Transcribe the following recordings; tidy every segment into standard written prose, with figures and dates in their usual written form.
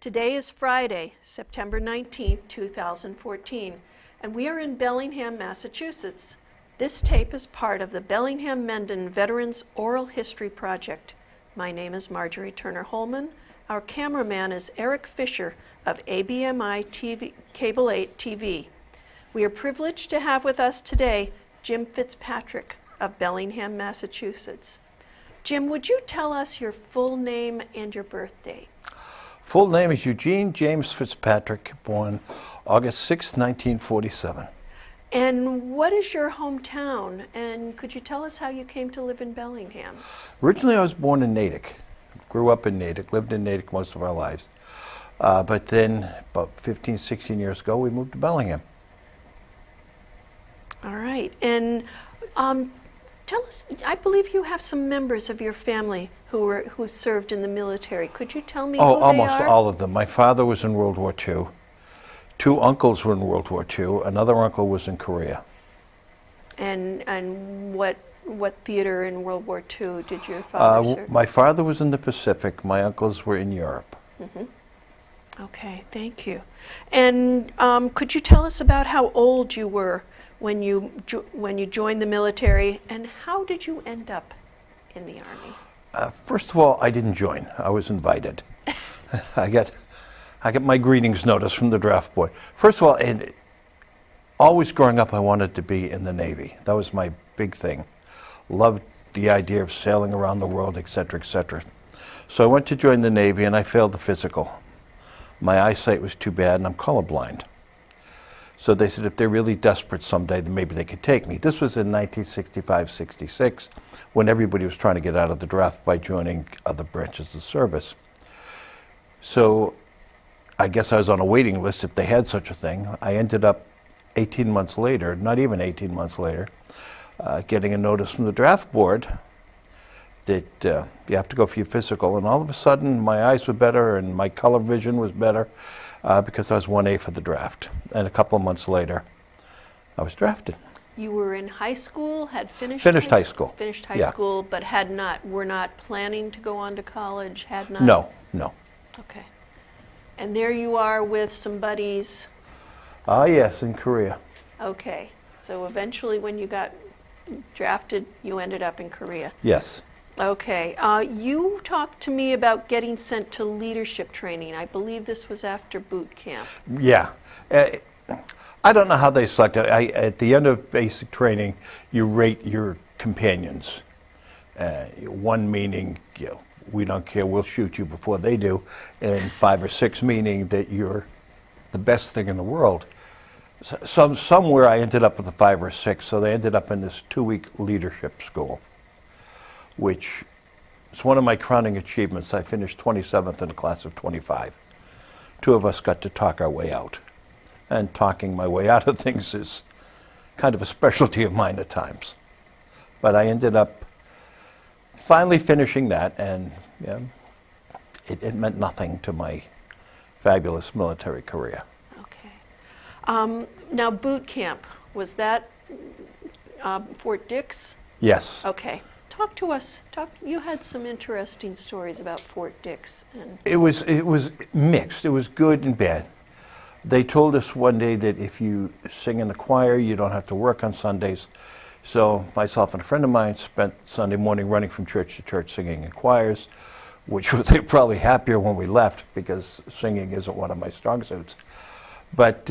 Today is Friday, September 19th, 2014, and we are in Bellingham, Massachusetts. This tape is part of the Bellingham-Mendon Veterans Oral History Project. My name is Marjorie Turner-Holman. Our cameraman is Eric Fisher of ABMI TV, Cable 8 TV. We are privileged to have with us today Jim Fitzpatrick of Bellingham, Massachusetts. Jim, would you tell us your full name and your birth date? Full name is Eugene James Fitzpatrick, born August 6, 1947. And what is your hometown? And could you tell us how you came to live in Bellingham? Originally, I was born in Natick. Grew up in Natick, lived in Natick most of our lives. But then, about 15, 16 years ago, we moved to Bellingham. All right. And tell us, I believe you have some members of your family who served in the military. Could you tell me who they are? Almost all of them. My father was in World War II. Two uncles were in World War II. Another uncle was in Korea. And what theater in World War II did your father serve? My father was in the Pacific. My uncles were in Europe. Mm-hmm. Okay, thank you. And could you tell us about how old you were when you joined the military, and how did you end up in the Army? First of all, I didn't join. I was invited. I got my greetings notice from the draft board. First of all, always growing up, I wanted to be in the Navy. That was my big thing. Loved the idea of sailing around the world, et cetera, et cetera. So I went to join the Navy, and I failed the physical. My eyesight was too bad, and I'm colorblind. So they said if they're really desperate someday, then maybe they could take me. This was in 1965-66, when everybody was trying to get out of the draft by joining other branches of service. So I guess I was on a waiting list if they had such a thing. I ended up 18 months later, not even 18 months later, getting a notice from the draft board that you have to go for your physical. And all of a sudden, my eyes were better and my color vision was better because I was 1A for the draft. And a couple of months later, I was drafted. You were in high school, had finished high school. Finished high school, but were not planning to go on to college, had not? No. Okay. And there you are with some buddies. Yes, in Korea. Okay. So eventually when you got drafted, you ended up in Korea. Yes. Okay. You talked to me about getting sent to leadership training. I believe this was after boot camp. Yeah. I don't know how they select it. At the end of basic training, you rate your companions. One meaning, we don't care, we'll shoot you before they do, and 5 or 6 meaning that you're the best thing in the world. Somewhere I ended up with a 5 or 6, so they ended up in this 2-week leadership school, which is one of my crowning achievements. I finished 27th in a class of 25. 2 of us got to talk our way out. And talking my way out of things is kind of a specialty of mine at times. But I ended up finally finishing that, and it meant nothing to my fabulous military career. Okay. Now, boot camp, was that Fort Dix? Yes. Okay. Talk to us. You had some interesting stories about Fort Dix. It was mixed. It was good and bad. They told us one day that if you sing in the choir, you don't have to work on Sundays. So myself and a friend of mine spent Sunday morning running from church to church singing in choirs, which they were probably happier when we left because singing isn't one of my strong suits. But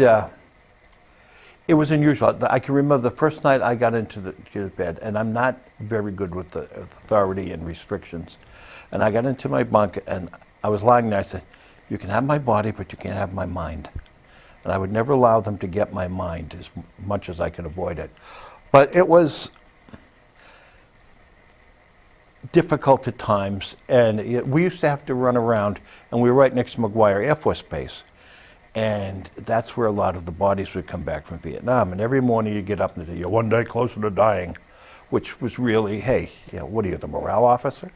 it was unusual. I can remember the first night I got into the bed, and I'm not very good with the authority and restrictions. And I got into my bunk, and I was lying there. I said, "You can have my body, but you can't have my mind." And I would never allow them to get my mind as much as I could avoid it. But it was difficult at times, and we used to have to run around, and we were right next to McGuire Air Force Base. And that's where a lot of the bodies would come back from Vietnam. And every morning you get up and say, "You're one day closer to dying," which was really, hey, what are you, the morale officer?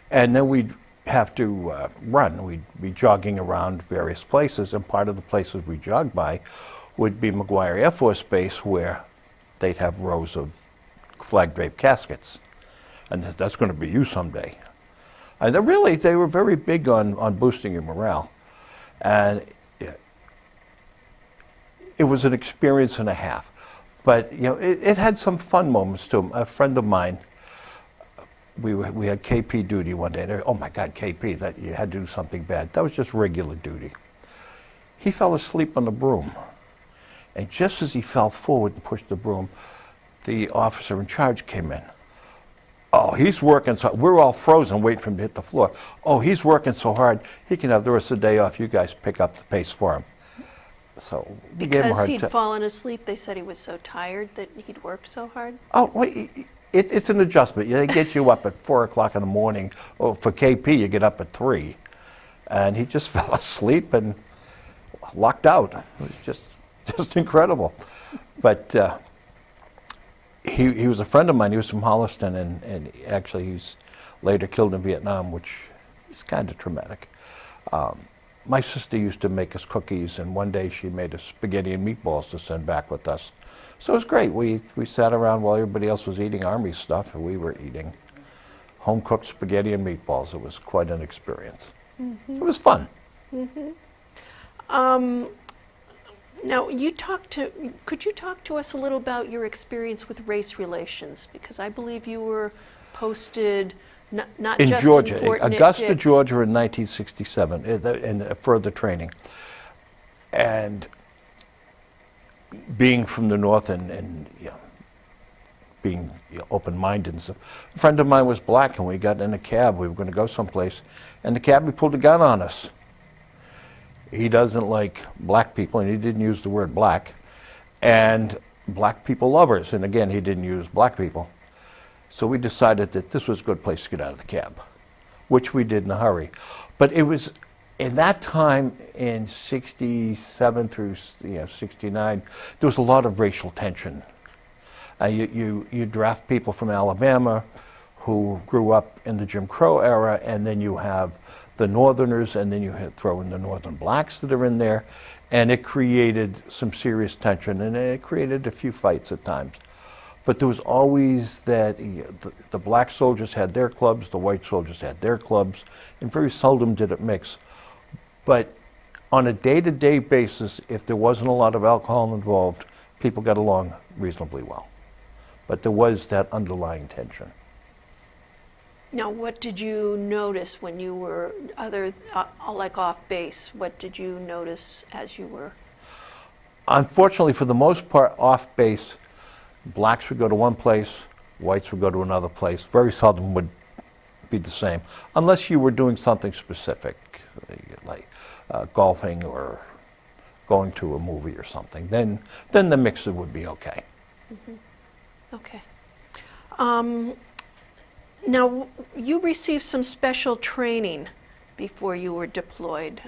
And then we'd have to run. We'd be jogging around various places, and part of the places we jogged by would be McGuire Air Force Base, where they'd have rows of flag-draped caskets. And that's going to be you someday. And they were very big on boosting your morale. And it was an experience and a half. But it had some fun moments too. A friend of mine, we had KP duty one day. And, oh my God, KP! That you had to do something bad. That was just regular duty. He fell asleep on the broom, and just as he fell forward and pushed the broom, the officer in charge came in. Oh, he's working so. We're all frozen, waiting for him to hit the floor. Oh, he's working so hard. He can have the rest of the day off. You guys pick up the pace for him. So we gave him a Because hard he'd time. fallen asleep, they said he was so tired that he'd worked so hard? Oh, wait, it's an adjustment. They get you up at 4 o'clock in the morning. Oh, for KP, you get up at 3. And he just fell asleep and locked out. It was just incredible. But he was a friend of mine. He was from Holliston, and actually he's later killed in Vietnam, which is kind of traumatic. My sister used to make us cookies, and one day she made us spaghetti and meatballs to send back with us. So it was great. We sat around while everybody else was eating Army stuff, and we were eating home-cooked spaghetti and meatballs. It was quite an experience. It was fun. Now, could you talk to us a little about your experience with race relations? Because I believe you were posted not In just Georgia, in Fort Augusta, Dix. Georgia in 1967, in further training. And being from the north and being open-minded and stuff. A friend of mine was black, and we got in a cab. We were going to go someplace, and the cabbie pulled a gun on us. He doesn't like black people, and he didn't use the word black. And black people lovers, and again, he didn't use black people. So we decided that this was a good place to get out of the cab, which we did in a hurry. But it was, in that time, in 67 through 69, there was a lot of racial tension. You draft people from Alabama who grew up in the Jim Crow era, and then you have the Northerners, and then you throw in the Northern blacks that are in there, and it created some serious tension, and it created a few fights at times. But there was always that the black soldiers had their clubs, the white soldiers had their clubs, and very seldom did it mix. But on a day-to-day basis, if there wasn't a lot of alcohol involved, people got along reasonably well. But there was that underlying tension. Now, what did you notice when you were like off base? What did you notice as you were? Unfortunately, for the most part, off base, blacks would go to one place, whites would go to another place. Very seldom would be the same, unless you were doing something specific, like golfing or going to a movie or something. Then the mixer would be okay. Okay. Now, you received some special training before you were deployed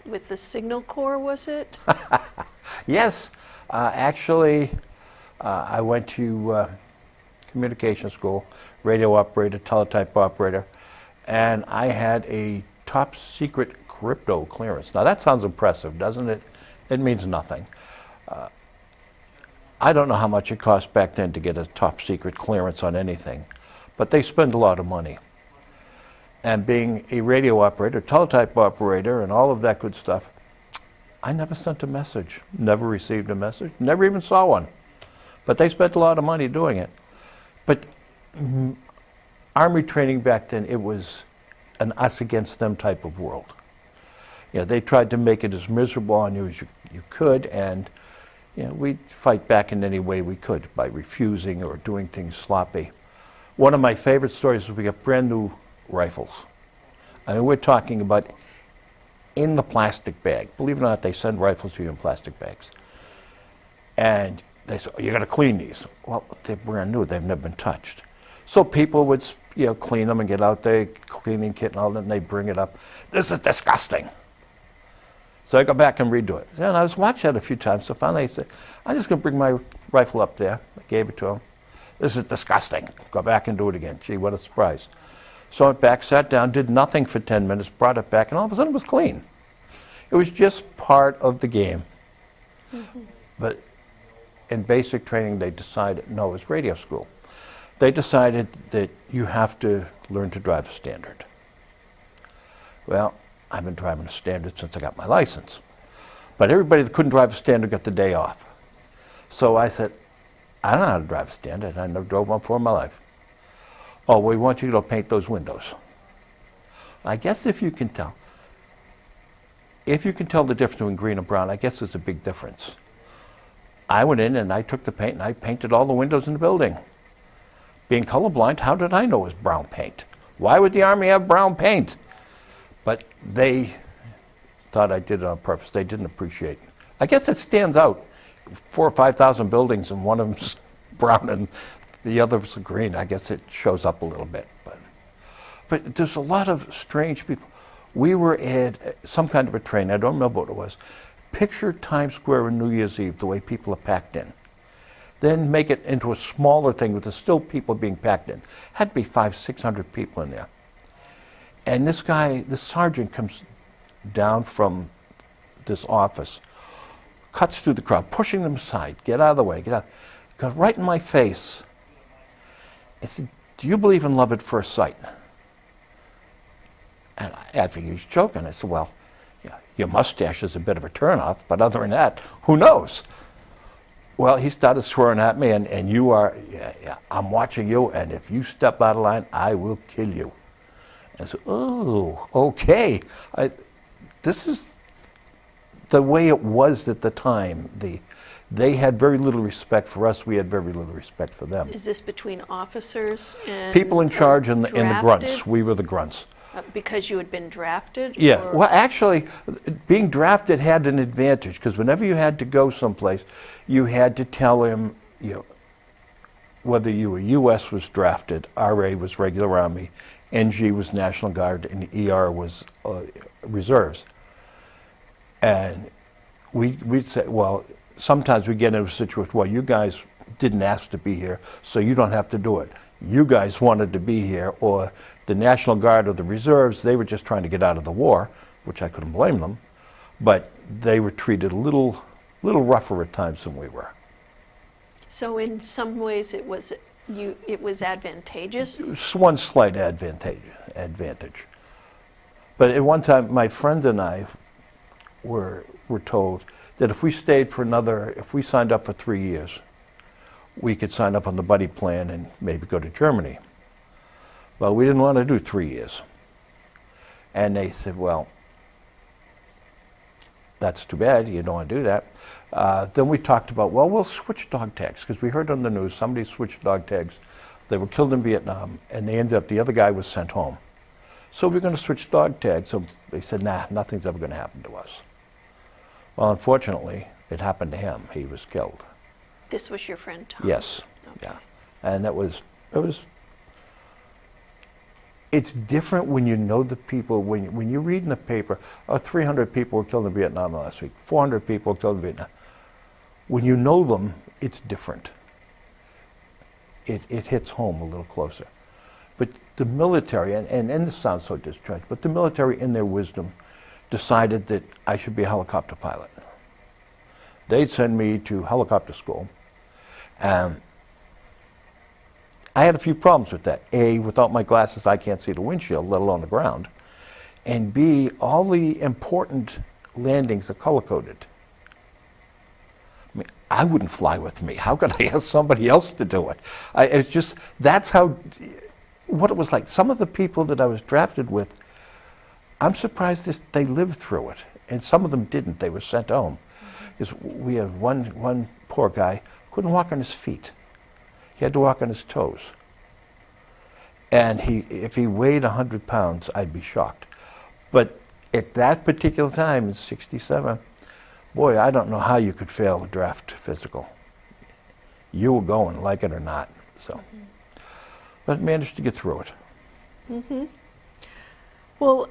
with the Signal Corps, was it? Yes, actually, I went to communication school, radio operator, teletype operator, and I had a top secret crypto clearance. Now that sounds impressive, doesn't it? It means nothing. I don't know how much it cost back then to get a top secret clearance on anything, but they spend a lot of money. And being a radio operator, teletype operator, and all of that good stuff, I never sent a message, never received a message, never even saw one. But they spent a lot of money doing it. But Army training back then, it was an us against them type of world. They tried to make it as miserable on you as you could, and we'd fight back in any way we could by refusing or doing things sloppy. One of my favorite stories is we got brand new rifles. I mean, we're talking about in the plastic bag. Believe it or not, they send rifles to you in plastic bags. And they said, you got to clean these. Well, they're brand new. They've never been touched. So people would, clean them and get out there, cleaning kit and all that, and they bring it up. This is disgusting. So I go back and redo it. And I was watching it a few times. So finally I said, I'm just going to bring my rifle up there. I gave it to him. This is disgusting. Go back and do it again. Gee, what a surprise. So I went back, sat down, did nothing for 10 minutes, brought it back, and all of a sudden it was clean. It was just part of the game. But in basic training, they decided, no, it was radio school. They decided that you have to learn to drive a standard. Well, I've been driving a Standard since I got my license. But everybody that couldn't drive a Standard got the day off. So I said, I don't know how to drive a Standard. I never drove one before in my life. Oh, we want you to paint those windows. I guess if you can tell the difference between green and brown, I guess there's a big difference. I went in and I took the paint and I painted all the windows in the building. Being colorblind, how did I know it was brown paint? Why would the Army have brown paint? But they thought I did it on purpose. They didn't appreciate it. I guess it stands out. 4,000 or 5,000 buildings and one of them's brown and the other's green. I guess it shows up a little bit. But there's a lot of strange people. We were at some kind of a train. I don't remember what it was. Picture Times Square on New Year's Eve, the way people are packed in. Then make it into a smaller thing with the still people being packed in. Had to be 500, 600 people in there. And this sergeant comes down from this office, cuts through the crowd, pushing them aside. Get out of the way, get out. Goes right in my face. I said, do you believe in love at first sight? And I think he was joking. I said, well, yeah, your mustache is a bit of a turnoff, but other than that, who knows? Well, he started swearing at me, and you are, I'm watching you, and if you step out of line, I will kill you. And I said, oh, okay. This is the way it was at the time. They had very little respect for us. We had very little respect for them. Is this between officers and people in charge and the grunts? drafted? We were the grunts. Because you had been drafted? Yeah. Or? Well, actually, being drafted had an advantage because whenever you had to go someplace, you had to tell him, whether you were U.S. was drafted, R.A. was regular Army, NG was National Guard, and ER was reserves. And we'd say, well, sometimes we get into a situation, well, you guys didn't ask to be here, so you don't have to do it. You guys wanted to be here, or the National Guard or the reserves, they were just trying to get out of the war, which I couldn't blame them, but they were treated a little rougher at times than we were. So in some ways it was advantageous? It was one slight advantage. But at one time, my friend and I were told that if we signed up for 3 years, we could sign up on the buddy plan and maybe go to Germany. Well, we didn't want to do 3 years. And they said, well, that's too bad, you don't want to do that. Then we talked about, well, we'll switch dog tags, because we heard on the news somebody switched dog tags. They were killed in Vietnam, and they ended up, the other guy was sent home. So we're going to switch dog tags. So they said, nah, nothing's ever going to happen to us. Well, unfortunately, it happened to him. He was killed. This was your friend Tom? Yes. Okay. Yeah. And it's different when you know the people, when you read in the paper, 300 people were killed in Vietnam last week, 400 people were killed in Vietnam. When you know them, it's different. It hits home a little closer. But the military, and this sounds so discharged, but the military in their wisdom decided that I should be a helicopter pilot. They'd send me to helicopter school. I had a few problems with that. A, without my glasses, I can't see the windshield, let alone the ground. And B, all the important landings are color-coded. I mean, I wouldn't fly with me. How could I ask somebody else to do it? It's just, that's how, what it was like. Some of the people that I was drafted with, I'm surprised they lived through it. And some of them didn't. They were sent home. Because we had one poor guy couldn't walk on his feet. He had to walk on his toes. And if he weighed 100 pounds, I'd be shocked. But at that particular time, in '67, boy, I don't know how you could fail a draft physical. You were going, like it or not. So, but managed to get through it. Mm-hmm. Well,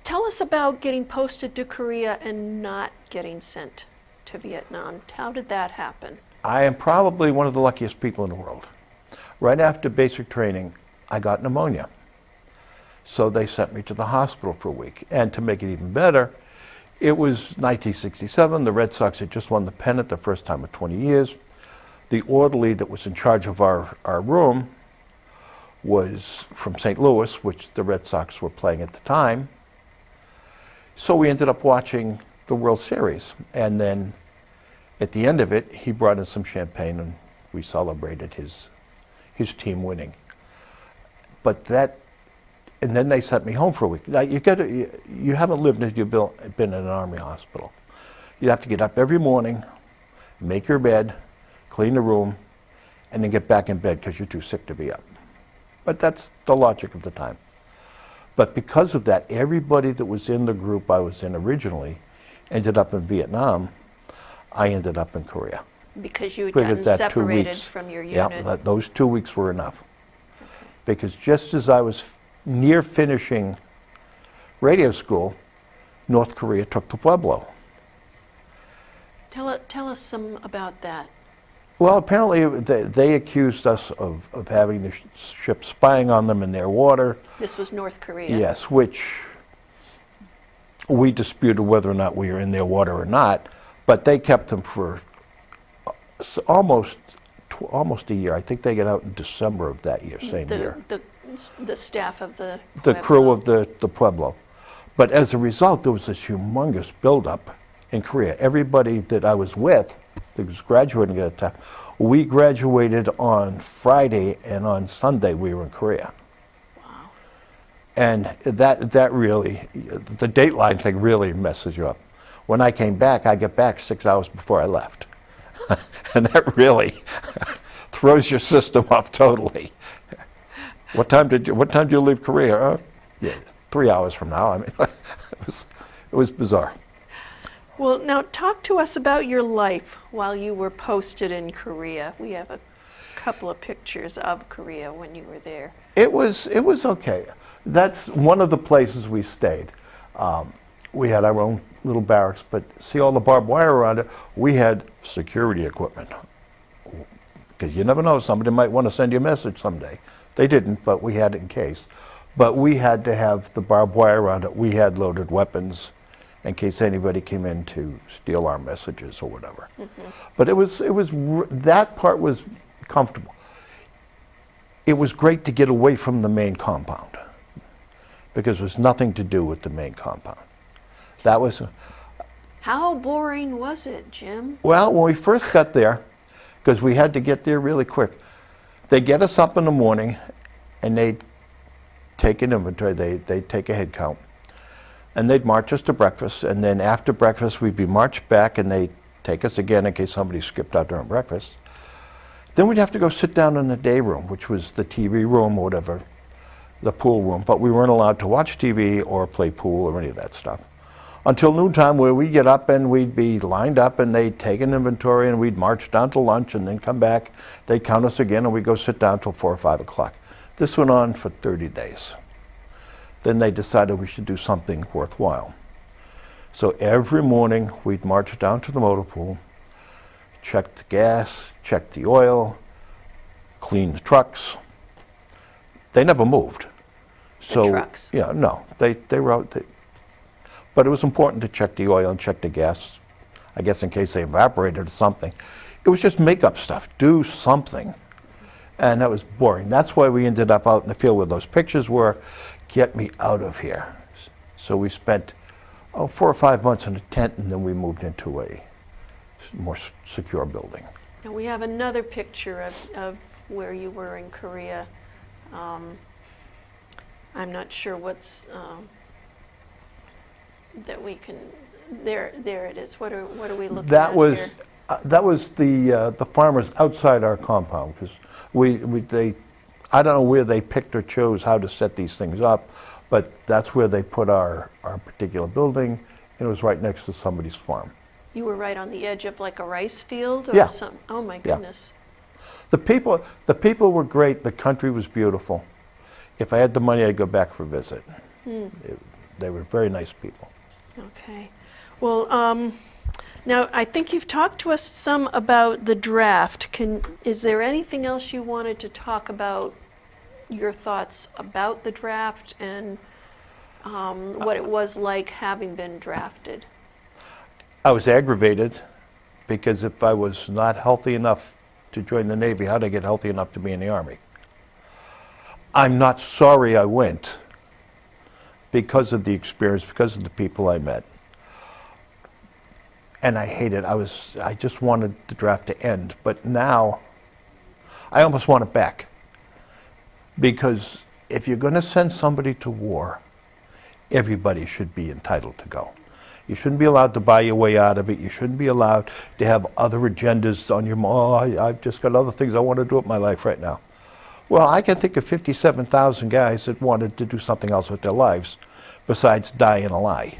tell us about getting posted to Korea and not getting sent to Vietnam. How did that happen? I am probably one of the luckiest people in the world. Right after basic training, I got pneumonia. So they sent me to the hospital for a week. And to make it even better, it was 1967. The Red Sox had just won the pennant the first time in 20 years. The orderly that was in charge of our room was from St. Louis, which the Red Sox were playing at the time. So we ended up watching the World Series. And then at the end of it, he brought in some champagne and we celebrated his team winning. But and then they sent me home for a week. Now you haven't lived as you've been in an Army hospital. You'd have to get up every morning, make your bed, clean the room, and then get back in bed because you're too sick to be up. But that's the logic of the time. But because of that, everybody that was in the group I was in originally ended up in Vietnam. I ended up in Korea. Because you had Because gotten that 2 separated weeks, from your unit. Yeah, those 2 weeks were enough. Because just as I was near finishing radio school, North Korea took the Pueblo. Tell us some about that. Well, apparently they accused us of having the ship spying on them in their water. This was North Korea. Yes, which we disputed whether or not we were in their water or not, but they kept them for almost a year. I think they got out in December of that year, same year. The staff of the The crew of the Pueblo. But as a result, there was this humongous buildup in Korea. Everybody that I was with, that was graduating at the time, we graduated on Friday, and on Sunday we were in Korea. Wow. And that really, the dateline thing really messes you up. When I came back, I get back 6 hours before I left. And that really throws your system off totally. What time did you leave Korea? Yeah, 3 hours from now. I mean, it was bizarre. Well, now talk to us about your life while you were posted in Korea. We have a couple of pictures of Korea when you were there. It was okay. That's one of the places we stayed. We had our own little barracks, but see all the barbed wire around it, we had security equipment. Because you never know, somebody might want to send you a message someday. They didn't, but we had it in case. But we had to have the barbed wire around it. We had loaded weapons in case anybody came in to steal our messages or whatever. Mm-hmm. But that part was comfortable. It was great to get away from the main compound because there was nothing to do with the main compound. That was. How boring was it, Jim? Well, when we first got there, because we had to get there really quick, they'd get us up in the morning and they'd take an inventory, they'd take a head count, and they'd march us to breakfast, and then after breakfast we'd be marched back and they'd take us again in case somebody skipped out during breakfast. Then we'd have to go sit down in the day room, which was the TV room or whatever, the pool room, but we weren't allowed to watch TV or play pool or any of that stuff. Until noontime, where we'd get up and we'd be lined up and they'd take an inventory and we'd march down to lunch and then come back. They'd count us again and we'd go sit down till 4 or 5 o'clock. This went on for 30 days. Then they decided we should do something worthwhile. So every morning we'd march down to the motor pool, check the gas, check the oil, clean the trucks. They never moved. The trucks? Yeah, no, they were out. But it was important to check the oil and check the gas, I guess in case they evaporated or something. It was just make-up stuff, do something. And that was boring. That's why we ended up out in the field where those pictures were, get me out of here. So we spent 4 or 5 months in a tent and then we moved into a more secure building. Now we have another picture of where you were in Korea. I'm not sure what's... that we can, there it is. What are we looking at here? That was the farmers outside our compound, because I don't know where they picked or chose how to set these things up, but that's where they put our particular building, and it was right next to somebody's farm. You were right on the edge of like a rice field or Yeah. something? Oh my goodness. The people were great. The country was beautiful. If I had the money, I'd go back for a visit. They were very nice people. Okay. Well, now I think you've talked to us some about the draft. Is there anything else you wanted to talk about, your thoughts about the draft and what it was like having been drafted? I was aggravated because if I was not healthy enough to join the Navy, how did I get healthy enough to be in the Army? I'm not sorry I went, because of the experience, because of the people I met. And I hated, I just wanted the draft to end. But now, I almost want it back. Because if you're going to send somebody to war, everybody should be entitled to go. You shouldn't be allowed to buy your way out of it. You shouldn't be allowed to have other agendas on your mind. Oh, I've just got other things I want to do with my life right now. Well, I can think of 57,000 guys that wanted to do something else with their lives besides die in a lie.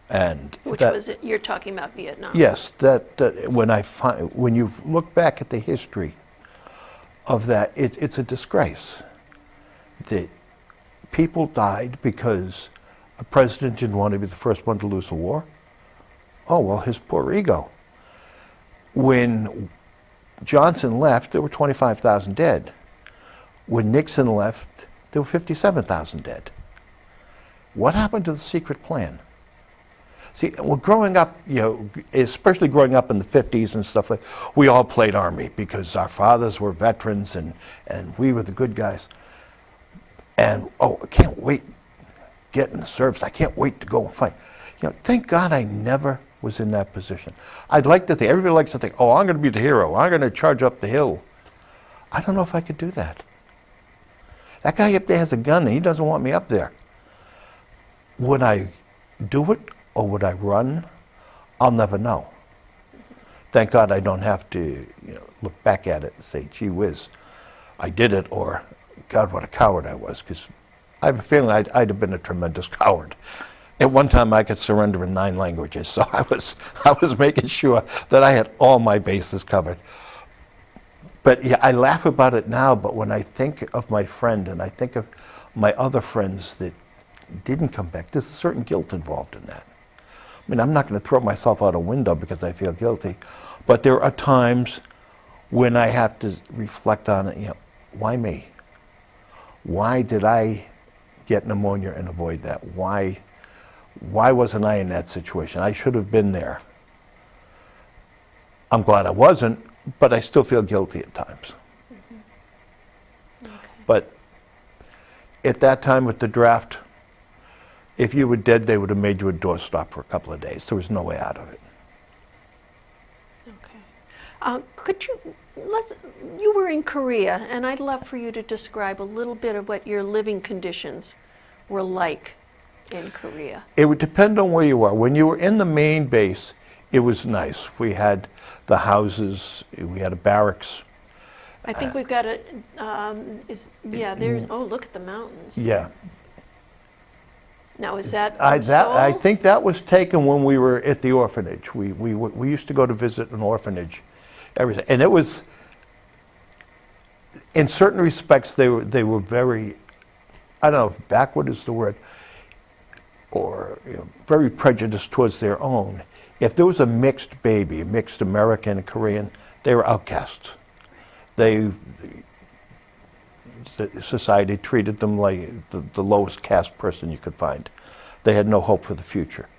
And Which was it? You're talking about Vietnam. yes, when you look back at the history of that, it's a disgrace that people died because a president didn't want to be the first one to lose a war. Oh, well, his poor ego. When Johnson left, there were 25,000 dead. When Nixon left, there were 57,000 dead. What happened to the secret plan? See, well, growing up, especially growing up in the 50s and stuff like, we all played Army because our fathers were veterans and we were the good guys. And, oh, I can't wait to get in the service. I can't wait to go and fight. Thank God I never was in that position. I'd like to think, everybody likes to think, oh, I'm going to be the hero. I'm going to charge up the hill. I don't know if I could do that. That guy up there has a gun and he doesn't want me up there. Would I do it or would I run? I'll never know. Thank God I don't have to look back at it and say, gee whiz, I did it, or God, what a coward I was, because I have a feeling I'd have been a tremendous coward. At one time, I could surrender in 9 languages, so I was making sure that I had all my bases covered. But yeah, I laugh about it now, but when I think of my friend and I think of my other friends that didn't come back, there's a certain guilt involved in that. I mean, I'm not going to throw myself out a window because I feel guilty, but there are times when I have to reflect on it, why me? Why did I get pneumonia and avoid that? Why wasn't I in that situation? I should have been there. I'm glad I wasn't, but I still feel guilty at times. Mm-hmm. Okay. But at that time with the draft, if you were dead, they would have made you a doorstop for a couple of days. There was no way out of it. Okay. You were in Korea, and I'd love for you to describe a little bit of what your living conditions were like in Korea. It would depend on where you were. When you were in the main base, it was nice. We had the houses, we had a barracks. I think we've got a, look at the mountains. Yeah. Now, is that I Seoul? think that was taken when we were at the orphanage. We used to go to visit an orphanage, everything, and it was, in certain respects, they were very, I don't know if backward is the word, or very prejudiced towards their own. If there was a mixed baby, a mixed American and Korean, they were outcasts. The society treated them like the lowest caste person you could find. They had no hope for the future.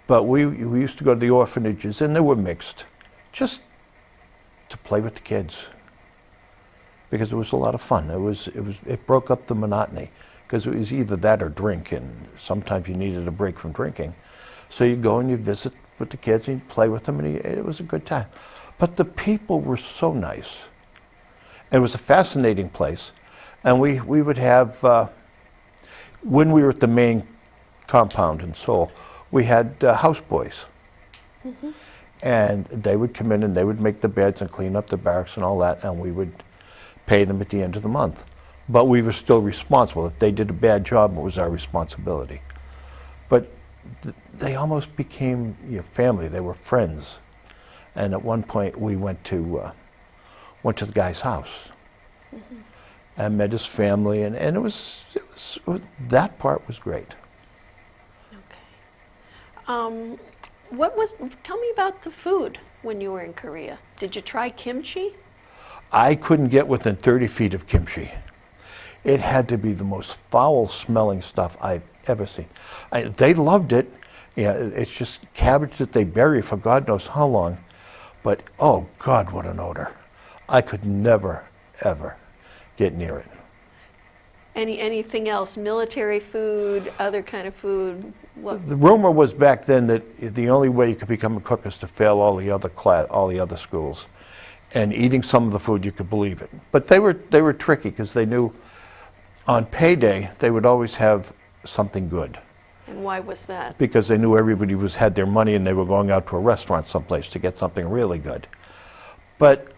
But we used to go to the orphanages, and they were mixed, just to play with the kids, because it was a lot of fun. It broke up the monotony, because it was either that or drink, and sometimes you needed a break from drinking. So you go and you visit with the kids and you play with them, and it was a good time. But the people were so nice. It was a fascinating place. And we would have, when we were at the main compound in Seoul, we had houseboys. Mm-hmm. And they would come in and they would make the beds and clean up the barracks and all that, and we would pay them at the end of the month. But we were still responsible. If they did a bad job, it was our responsibility. But they almost became family. They were friends. And at one point, we went to the guy's house. Mm-hmm. And met his family, and it was that part was great. Okay. Tell me about the food when you were in Korea. Did you try kimchi? I couldn't get within 30 feet of kimchi. It had to be the most foul-smelling stuff I've ever seen. They loved it. It's just cabbage that they bury for God knows how long. But, oh, God, what an odor. I could never, ever get near it. Anything else? Military food, other kind of food? What? The rumor was back then that the only way you could become a cook is to fail all the other schools, and eating some of the food you could believe it. But they were tricky because they knew on payday they would always have something good. And why was that? Because they knew everybody had their money and they were going out to a restaurant someplace to get something really good. But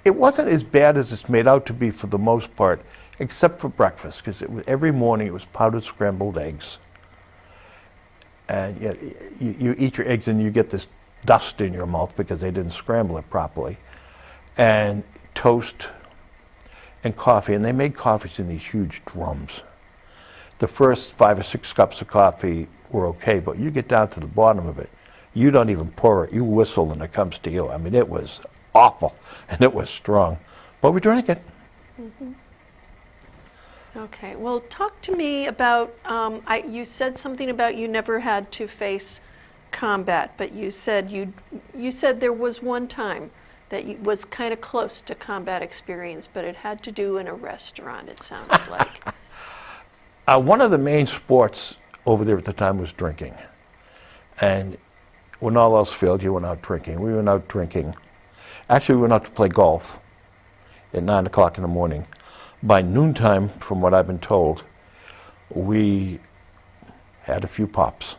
it wasn't as bad as it's made out to be for the most part, except for breakfast, because every morning it was powdered scrambled eggs. And you eat your eggs and you get this dust in your mouth because they didn't scramble it properly. And toast and coffee, and they made coffees in these huge drums. The first 5 or 6 cups of coffee were okay, but you get down to the bottom of it, you don't even pour it, you whistle and it comes to you. I mean, it was awful, and it was strong, but we drank it. Mm-hmm. Okay, well, talk to me about, you said something about you never had to face combat, but you said there was one time that was kind of close to combat experience, but it had to do in a restaurant, it sounded like. One of the main sports over there at the time was drinking. And when all else failed, you went out drinking. We went out drinking. Actually, we went out to play golf at 9 o'clock in the morning. By noontime, from what I've been told, we had a few pops.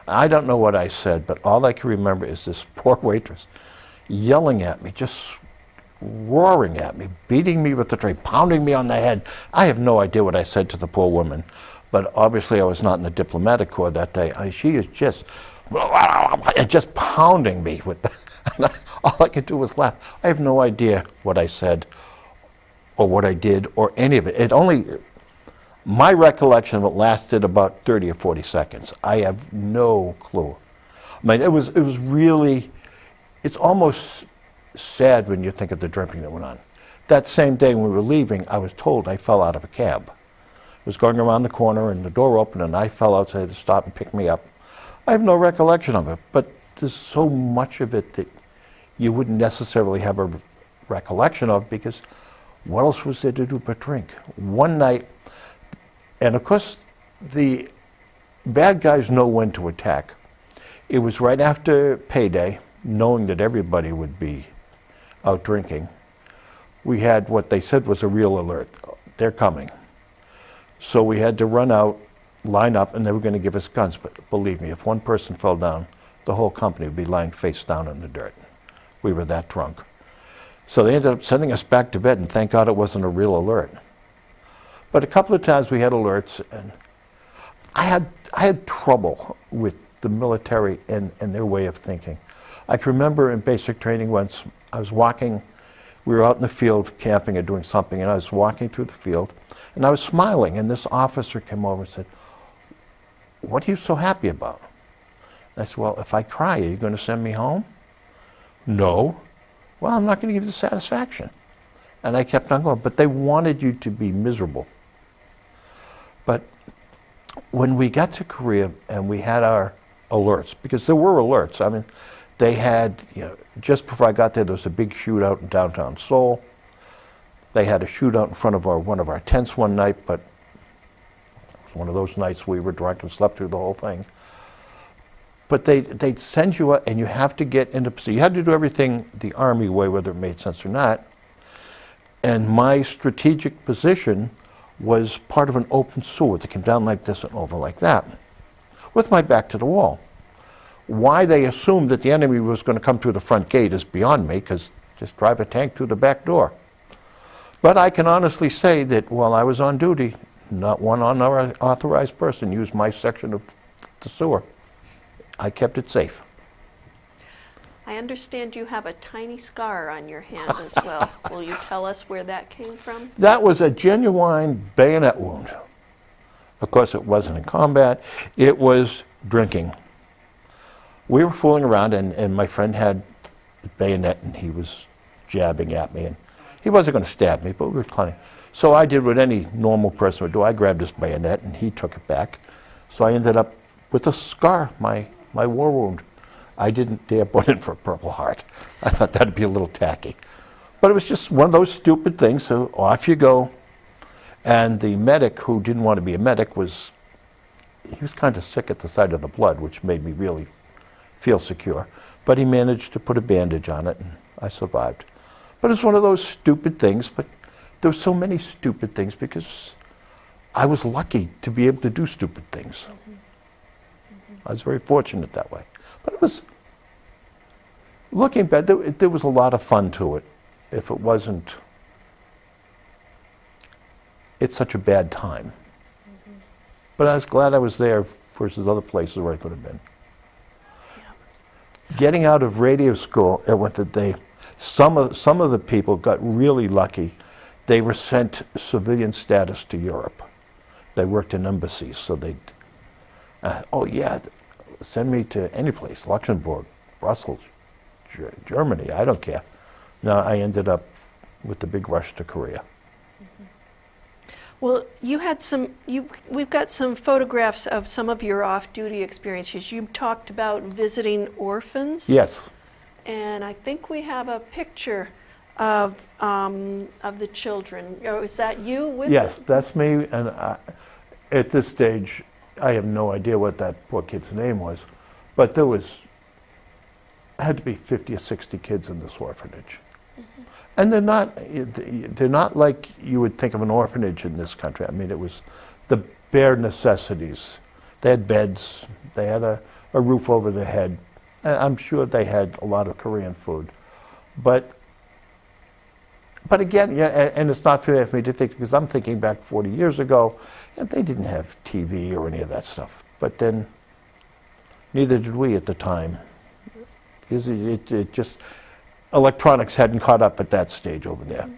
I don't know what I said, but all I can remember is this poor waitress yelling at me, just roaring at me, beating me with the tray, pounding me on the head. I have no idea what I said to the poor woman, but obviously I was not in the diplomatic corps that day. She is just pounding me with the, all I could do was laugh. I have no idea what I said or what I did or any of it. My recollection of it lasted about 30 or 40 seconds. I have no clue. I mean, it was really, it's almost sad when you think of the drinking that went on. That same day when we were leaving, I was told I fell out of a cab. I was going around the corner and the door opened and I fell out, so they had to stop and pick me up. I have no recollection of it, but there's so much of it that you wouldn't necessarily have a recollection of, because what else was there to do but drink? One night, and of course the bad guys know when to attack. It was right after payday, knowing that everybody would be out drinking. We had what they said was a real alert. They're coming. So we had to run out, line up, and they were going to give us guns. But believe me, if one person fell down, the whole company would be lying face down in the dirt. We were that drunk. So they ended up sending us back to bed, and thank God it wasn't a real alert. But a couple of times we had alerts, and I had trouble with the military and their way of thinking. I can remember in basic training once, I was walking, we were out in the field camping or doing something, and I was walking through the field, and I was smiling, and this officer came over and said, "What are you so happy about?" I said, "Well, if I cry, are you going to send me home?" "No." "Well, I'm not going to give you the satisfaction." And I kept on going, but they wanted you to be miserable. But when we got to Korea and we had our alerts, because there were alerts, I mean, they had, just before I got there was a big shootout in downtown Seoul. They had a shootout in front of one of our tents one night, but it was one of those nights we were drunk and slept through the whole thing. But they'd send you out, and you have to get into position. You had to do everything the Army way, whether it made sense or not. And my strategic position was part of an open sewer that came down like this and over like that, with my back to the wall. Why they assumed that the enemy was going to come through the front gate is beyond me, because just drive a tank through the back door. But I can honestly say that while I was on duty, not one unauthorized person used my section of the sewer. I kept it safe. I understand you have a tiny scar on your hand as well. Will you tell us where that came from? That was a genuine bayonet wound. Of course, it wasn't in combat. It was drinking. We were fooling around, and my friend had a bayonet, and he was jabbing at me. And he wasn't going to stab me, but we were playing. So I did what any normal person would do. I grabbed his bayonet, and he took it back. So I ended up with a scar, my war wound. I didn't dare put in for a Purple Heart. I thought that'd be a little tacky. But it was just one of those stupid things, so off you go. And the medic, who didn't want to be a medic, he was kind of sick at the sight of the blood, which made me really feel secure. But he managed to put a bandage on it, and I survived. But it's one of those stupid things, but there were so many stupid things because I was lucky to be able to do stupid things. I was very fortunate that way. But it was, looking back, there was a lot of fun to it. If it wasn't, it's such a bad time. But I was glad I was there versus other places where I could have been. Getting out of radio school, some of the people got really lucky. They were sent civilian status to Europe. They worked in embassies, so they'd, oh yeah, send me to any place, Luxembourg, Brussels, Germany, I don't care. No, I ended up with the big rush to Korea. Well, we've got some photographs of some of your off-duty experiences. You talked about visiting orphans. Yes. And I think we have a picture of the children. Oh, is that you with Yes, that's me. And at this stage, I have no idea what that poor kid's name was, but had to be 50 or 60 kids in this orphanage. And they're not like you would think of an orphanage in this country. I mean, it was the bare necessities. They had beds, they had a roof over their head. And I'm sure they had a lot of Korean food. But again, yeah, and it's not fair for me to think, because I'm thinking back 40 years ago, and they didn't have TV or any of that stuff. But then, neither did we at the time. Because it just, electronics hadn't caught up at that stage over there.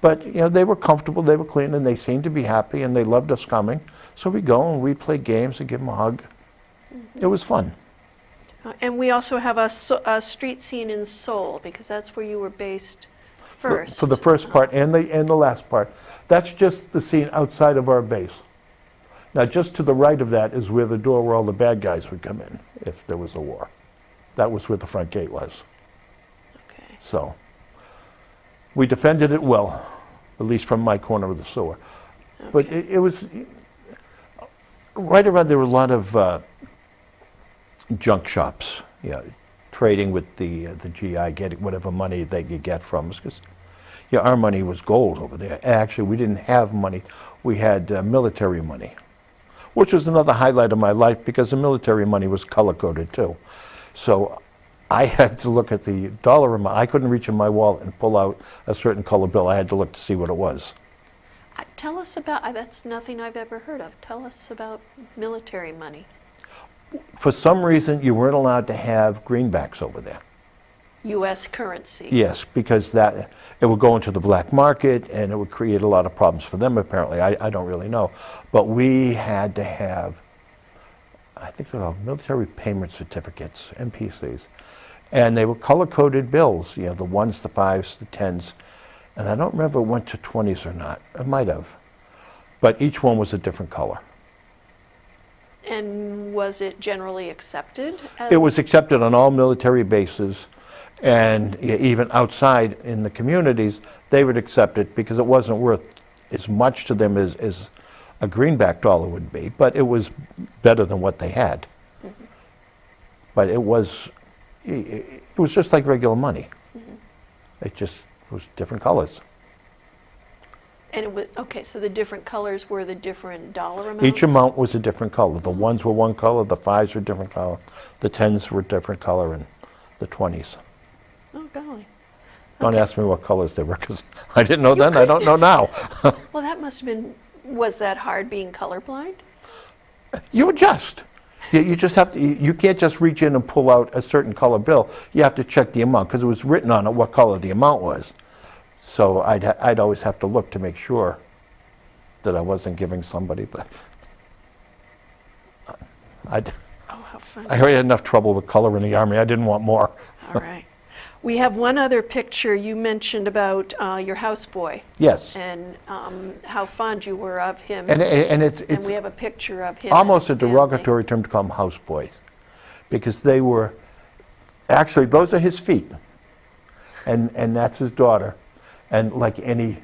But they were comfortable, they were clean, and they seemed to be happy, and they loved us coming. So we go and we play games and give them a hug. It was fun. And we also have a street scene in Seoul, because that's where you were based first. For the first part and the last part. That's just the scene outside of our base. Now, just to the right of that is where the door where all the bad guys would come in if there was a war. That was where the front gate was. Okay. So we defended it well, at least from my corner of the sewer. Okay. But it was right around there were a lot of junk shops, trading with the GI, getting whatever money they could get from us. Because our money was gold over there. Actually, we didn't have money. We had military money, which was another highlight of my life because the military money was color-coded too. So I had to look at the dollar amount. I couldn't reach in my wallet and pull out a certain color bill. I had to look to see what it was. Tell us about, that's nothing I've ever heard of. Tell us about military money. For some reason, you weren't allowed to have greenbacks over there. U.S. currency. Yes, because it would go into the black market and it would create a lot of problems for them, apparently. I don't really know. But we had to have, I think they're called military payment certificates, MPCs. And they were color-coded bills, the 1s, the 5s, the 10s. And I don't remember if it went to 20s or not. It might have. But each one was a different color. And was it generally accepted? It was accepted on all military bases, and even outside in the communities, they would accept it because it wasn't worth as much to them as a greenback dollar would be, but it was better than what they had. Mm-hmm. But it was just like regular money. Mm-hmm. It just was different colors. And it was, okay, so the different colors were the different dollar amounts? Each amount was a different color. The 1s were one color, the 5s were a different color, the 10s were a different color, and the 20s. Oh, golly. Don't Okay. ask me what colors they were, because I didn't know then, I don't know now. Well, that must have been, was that hard being colorblind? You adjust. You just have to, you can't just reach in and pull out a certain color bill. You have to check the amount, because it was written on it what color the amount was. So I'd always have to look to make sure that I wasn't giving somebody the... Oh, how funny. I already had enough trouble with color in the Army. I didn't want more. All right. We have one other picture. You mentioned about your houseboy. Yes. And how fond you were of him. And it's And we have a picture of him. almost a and his derogatory term to call them houseboys, because they were, actually, those are his feet, and that's his daughter. And like any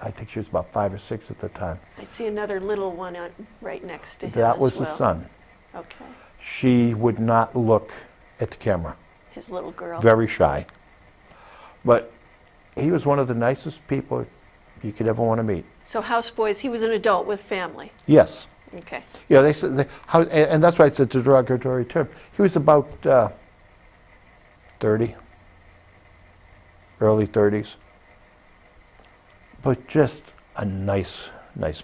I think she was about 5 or 6 at the time. I see another little one right next to him That as was the well. son. Okay, She would not look at the camera. his little girl. Very shy. But he was one of the nicest people you could ever want to meet. So houseboys, he was an adult with family. Yes. Okay. Yeah, they said, and that's why it's a derogatory term. He was about 30, early 30s. But just a nice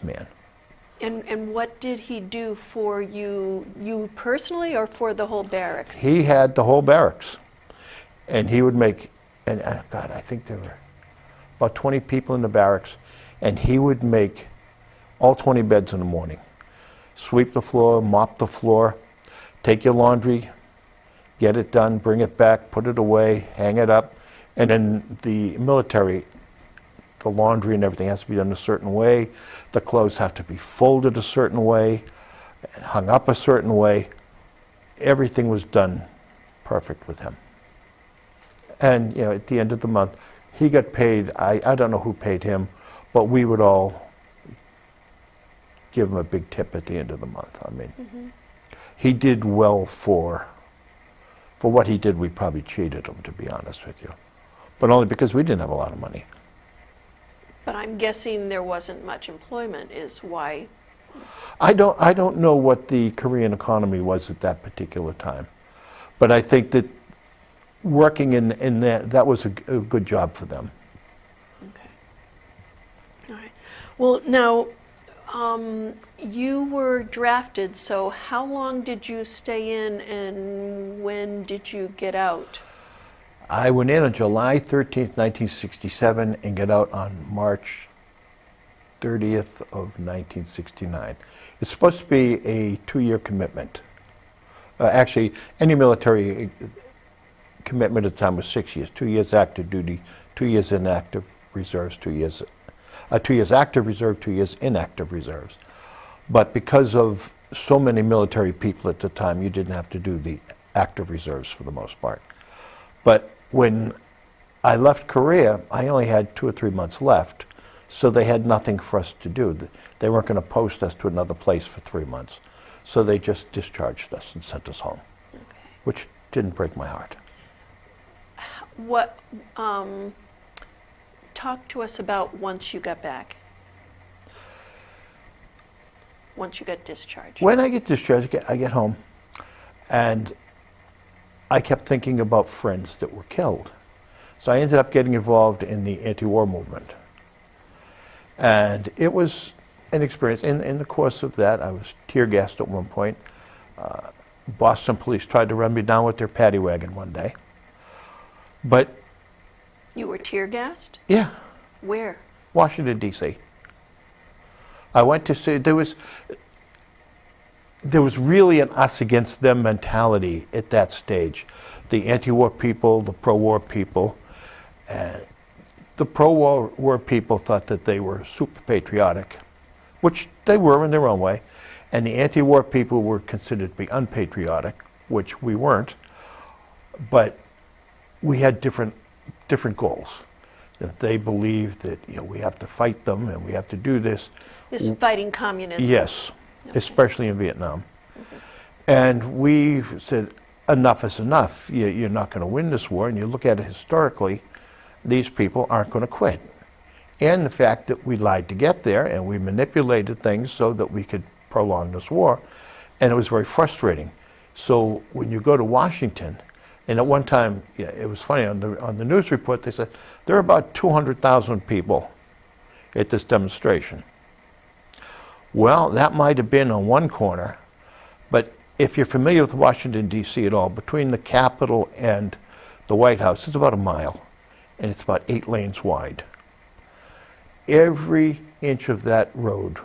man. And what did he do for you personally, or for the whole barracks? He had the whole barracks. And he would make, and God, I think there were about 20 people in the barracks, and he would make all 20 beds in the morning. Sweep the floor, mop the floor, take your laundry, get it done, bring it back, put it away, hang it up. And in the military, the laundry and everything has to be done a certain way. The clothes have to be folded a certain way, hung up a certain way. Everything was done perfect with him. And at the end of the month, he got paid. I don't know who paid him, but we would all give him a big tip at the end of the month. I mean, he did well for what he did. We probably cheated him, to be honest with you, but only because we didn't have a lot of money. But I'm guessing there wasn't much employment is why. I don't know what the Korean economy was at that particular time, but I think that working in that was a good job for them. Okay. All right. Well, now, you were drafted, so how long did you stay in and when did you get out? I went in on July 13th, 1967, and got out on March 30th of 1969. It's supposed to be a 2-year commitment. Actually, any military commitment at the time was 6 years. 2 years active duty, 2 years inactive reserves, 2 years 2 years active reserve, 2 years inactive reserves. But because of so many military people at the time, you didn't have to do the active reserves for the most part. But when I left Korea, I only had 2 or 3 months left, so they had nothing for us to do. They weren't going to post us to another place for 3 months. So they just discharged us and sent us home, which didn't break my heart. What, talk to us about once you got back. Once you got discharged. When I get discharged, I get home, and I kept thinking about friends that were killed. So I ended up getting involved in the anti-war movement. And it was an experience. In the course of that, I was tear gassed at one point. Boston police tried to run me down with their paddy wagon one day. But You were tear gassed? yeah, Where? Washington, D.C. I went to see, there was really an us against them mentality at that stage. The anti-war people, the pro-war people, and the pro-war people thought that they were super patriotic, which they were in their own way, and the anti-war people were considered to be unpatriotic, which we weren't, but we had different goals. That they believed that we have to fight them and we have to do this. This fighting communism. Yes, Okay. especially in Vietnam. And we said, enough is enough. You're not going to win this war. And you look at it historically, these people aren't going to quit. And the fact that we lied to get there and we manipulated things so that we could prolong this war. And it was very frustrating. So when you go to Washington, and at one time, it was funny, on the news report, they said, there are about 200,000 people at this demonstration. Well, that might have been on one corner, but if you're familiar with Washington, D.C. at all, between the Capitol and the White House, it's about a mile, and it's about 8 lanes wide. Every inch of that road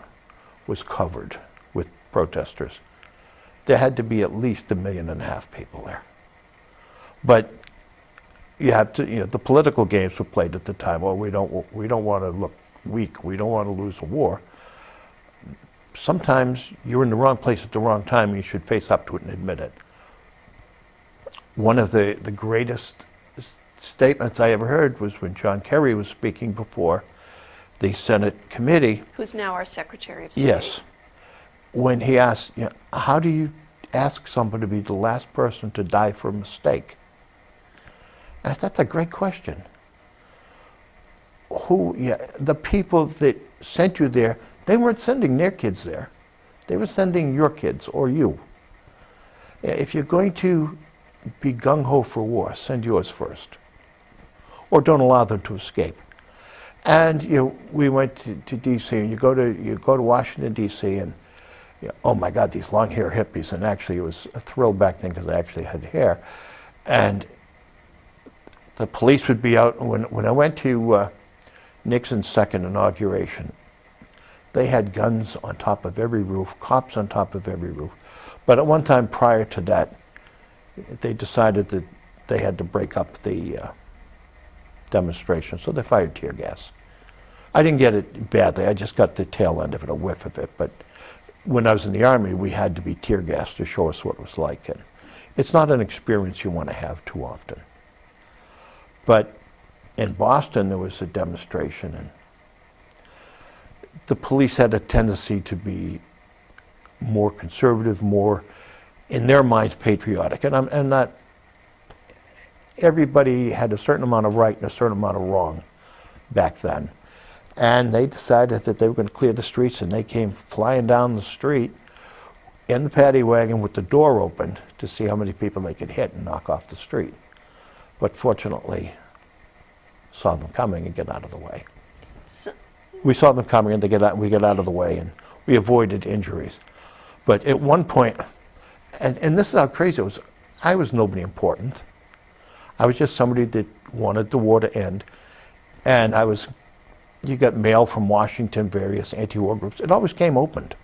was covered with protesters. There had to be at least 1.5 million people there. But you have to, the political games were played at the time. Well, we don't want to look weak. We don't want to lose a war. Sometimes you're in the wrong place at the wrong time, and you should face up to it and admit it. One of the greatest statements I ever heard was when John Kerry was speaking before the Senate committee, Who's now our Secretary of State. yes, when he asked, how do you ask someone to be the last person to die for a mistake? And that's a great question. The people that sent you there, they weren't sending their kids there. They were sending your kids or you. If you're going to be gung-ho for war, send yours first. Or don't allow them to escape. And we went to D.C. and you go to Washington, D.C. and oh my God, these long hair hippies. And actually it was a thrill back then because I actually had hair. And the police would be out. When I went to Nixon's second inauguration, they had guns on top of every roof, cops on top of every roof. But at one time prior to that, they decided that they had to break up the demonstration, so they fired tear gas. I didn't get it badly, I just got the tail end of it, a whiff of it. But when I was in the Army, we had to be tear gassed to show us what it was like. And it's not an experience you want to have too often. But in Boston, there was a demonstration, and the police had a tendency to be more conservative, more, in their minds, patriotic. And I'm not, everybody had a certain amount of right and a certain amount of wrong back then. And they decided that they were going to clear the streets, and they came flying down the street in the paddy wagon with the door opened to see how many people they could hit and knock off the street. But fortunately, saw them coming and get out of the way. So, We saw them coming and we get out of the way, and we avoided injuries. But at one point, and this is how crazy it was, I was nobody important. I was just somebody that wanted the war to end. And you got mail from Washington, various anti-war groups. It always came opened.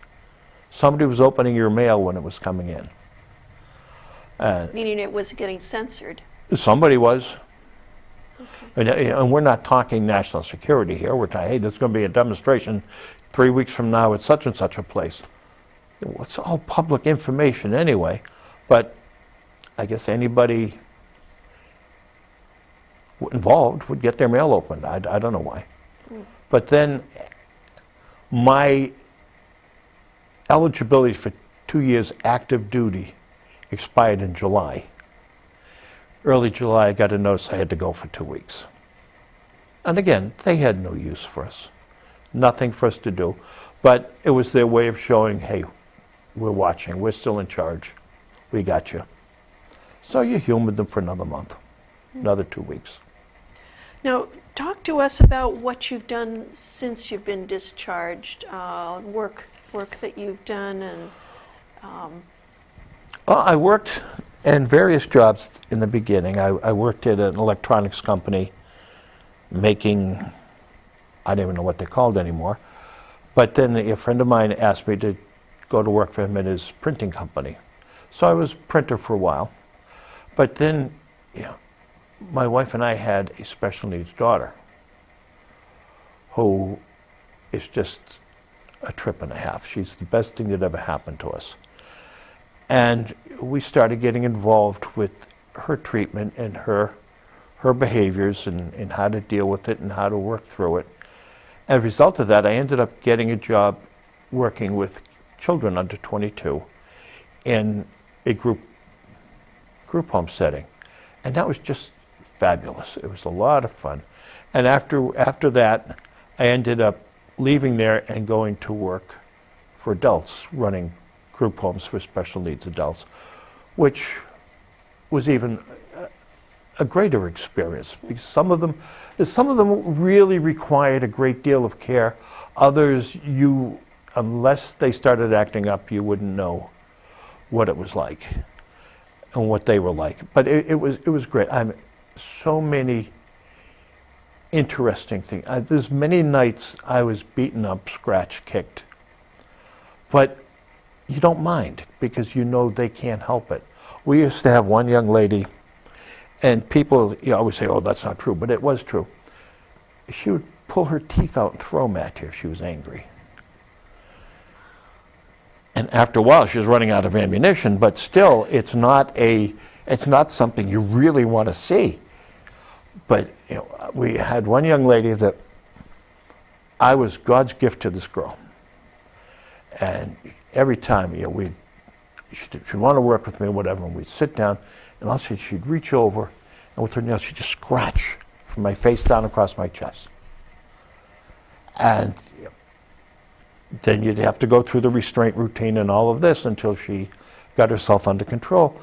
Somebody was opening your mail when it was coming in. meaning it was getting censored. Somebody was. Okay. And we're not talking national security here. We're talking, hey, there's going to be a demonstration 3 weeks from now at such and such a place. It's all public information anyway, but I guess anybody involved would get their mail opened. I don't know why. But then my eligibility for 2 years active duty expired in July. Early July, I got a notice I had to go for 2 weeks. And again, they had no use for us. Nothing for us to do. But it was their way of showing, hey, we're watching, we're still in charge, we got you. So you humored them for another month, another 2 weeks. Now, talk to us about what you've done since you've been discharged, work that you've done, and Well, I worked in various jobs in the beginning. I worked at an electronics company making, I don't even know what they're called anymore, but then a friend of mine asked me to go to work for him at his printing company. So I was printer for a while. But then, my wife and I had a special needs daughter who is just a trip and a half. She's the best thing that ever happened to us. And we started getting involved with her treatment and her behaviors and how to deal with it and how to work through it. As a result of that, I ended up getting a job working with children under 22 in a group home setting. And that was just fabulous. It was a lot of fun. And after that, I ended up leaving there and going to work for adults, running group homes for special needs adults, which was even a greater experience, because some of them really required a great deal of care. Others, unless they started acting up, you wouldn't know what it was like and what they were like. But it was great. So many interesting things. There's many nights I was beaten up, scratched, kicked, but you don't mind because you know they can't help it. We used to have one young lady, and people always say, oh, that's not true, but it was true. She would pull her teeth out and throw them at you if she was angry. And after a while, she was running out of ammunition, but still, it's not something you really want to see. But we had one young lady that I was God's gift to this girl. And every time, she'd want to work with me or whatever, and we'd sit down, and all of a sudden she'd reach over, and with her nails, she'd just scratch from my face down across my chest. And then you'd have to go through the restraint routine and all of this until she got herself under control.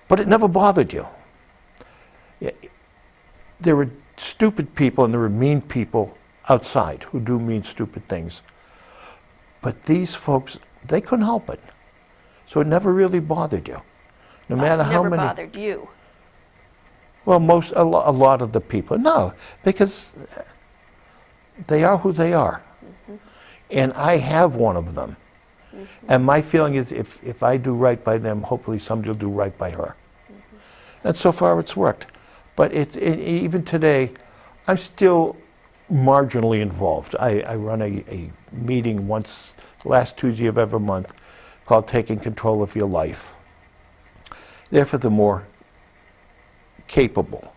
But it never bothered you. There were stupid people and there were mean people outside who do mean, stupid things. But these folks, they couldn't help it. So it never really bothered you. No matter how many. Never bothered you. Well, a lot of the people, no, because they are who they are. Mm-hmm. And I have one of them. Mm-hmm. And my feeling is if I do right by them, hopefully somebody will do right by her. Mm-hmm. And so far it's worked. But even today, I'm still marginally involved. I run a meeting last Tuesday of every month called Taking Control of Your Life. Therefore, the more capable.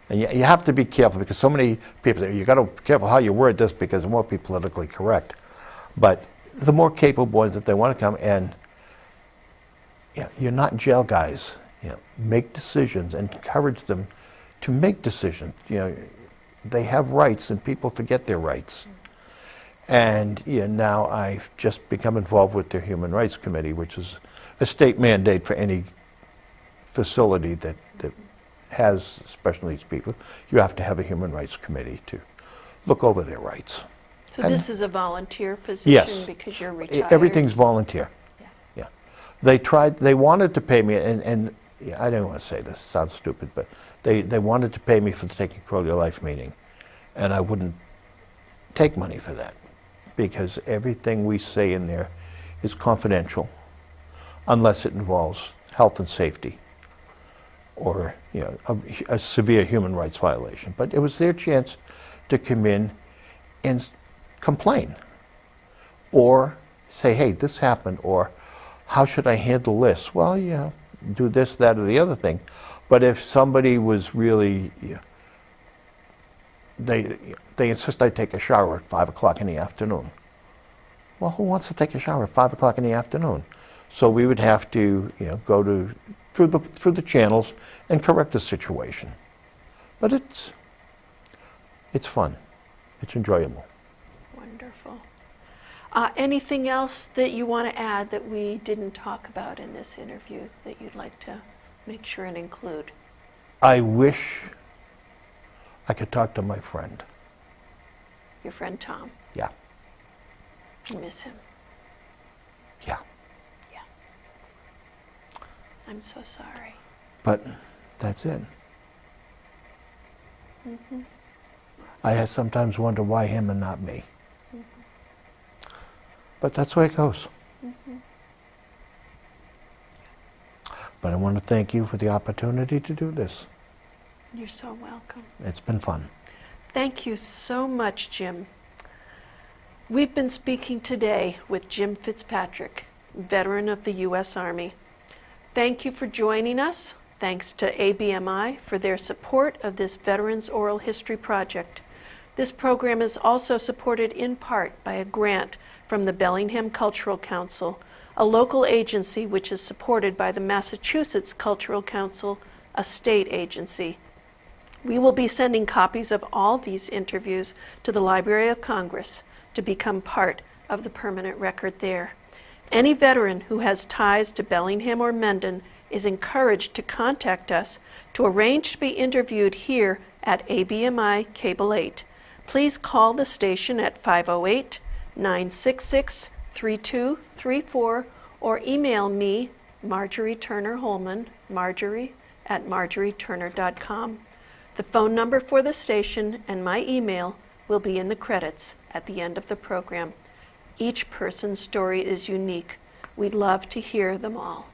And you have to be careful because so many people, you got to be careful how you word this because it won't be politically correct. But the more capable ones that they want to come and you're not jail guys. Make decisions and encourage them to make decisions. They have rights and people forget their rights. And now I've just become involved with their Human Rights Committee, which is a state mandate for any facility that has special needs people. You have to have a Human Rights Committee to look over their rights. So this is a volunteer position yes, because you're retired? Everything's volunteer. Yeah. They wanted to pay me, and I didn't want to say this, it sounds stupid, but they wanted to pay me for the Taking Control of Your Life meeting. And I wouldn't take money for that because everything we say in there is confidential unless it involves health and safety or a severe human rights violation. But it was their chance to come in and complain or say, hey, this happened, or how should I handle this? Well, do this, that, or the other thing. But if somebody was really, they insist I take a shower at 5 o'clock in the afternoon. Well, who wants to take a shower at 5 o'clock in the afternoon? So we would have to, go through the channels and correct the situation. But it's fun. It's enjoyable. Wonderful. Anything else that you want to add that we didn't talk about in this interview that you'd like to make sure and include? I wish I could talk to my friend. Your friend Tom? Yeah. You miss him? Yeah. Yeah. I'm so sorry. But that's it. Mm-hmm. I sometimes wonder why him and not me. Mm-hmm. But that's the way it goes. Mm-hmm. But I want to thank you for the opportunity to do this. You're so welcome. It's been fun. Thank you so much, Jim. We've been speaking today with Jim Fitzpatrick, veteran of the U.S. Army. Thank you for joining us. Thanks to ABMI for their support of this Veterans Oral History Project. This program is also supported in part by a grant from the Bellingham Cultural Council, a local agency which is supported by the Massachusetts Cultural Council, a state agency. We will be sending copies of all these interviews to the Library of Congress to become part of the permanent record there. Any veteran who has ties to Bellingham or Mendon is encouraged to contact us to arrange to be interviewed here at ABMI Cable 8. Please call the station at 508-966-3234 or email me, Marjorie Turner Holman, marjorie@marjorieturner.com. The phone number for the station and my email will be in the credits at the end of the program. Each person's story is unique. We'd love to hear them all.